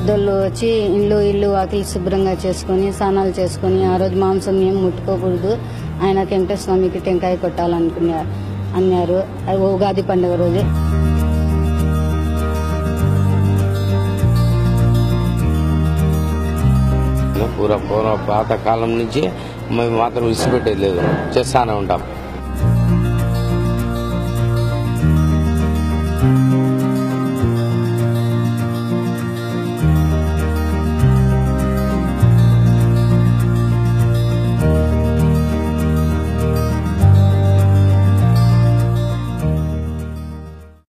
పెద్దోళ్ళు వచ్చి ఇల్లు వాకిలి శుభ్రంగా చేసుకుని స్నానాలు చేసుకుని ఆ రోజు మాంసం ఏం ముట్టుకోకూడదు, ఆయన వెంకటేశ్వర స్వామికి టెంకాయ అన్నారు. ఉగాది పండుగ రోజు. పూర్వ పాత కాలం నుంచి మేము మాత్రం విసిపెట్టేది లేదు, చేస్తానే ఉంటాం.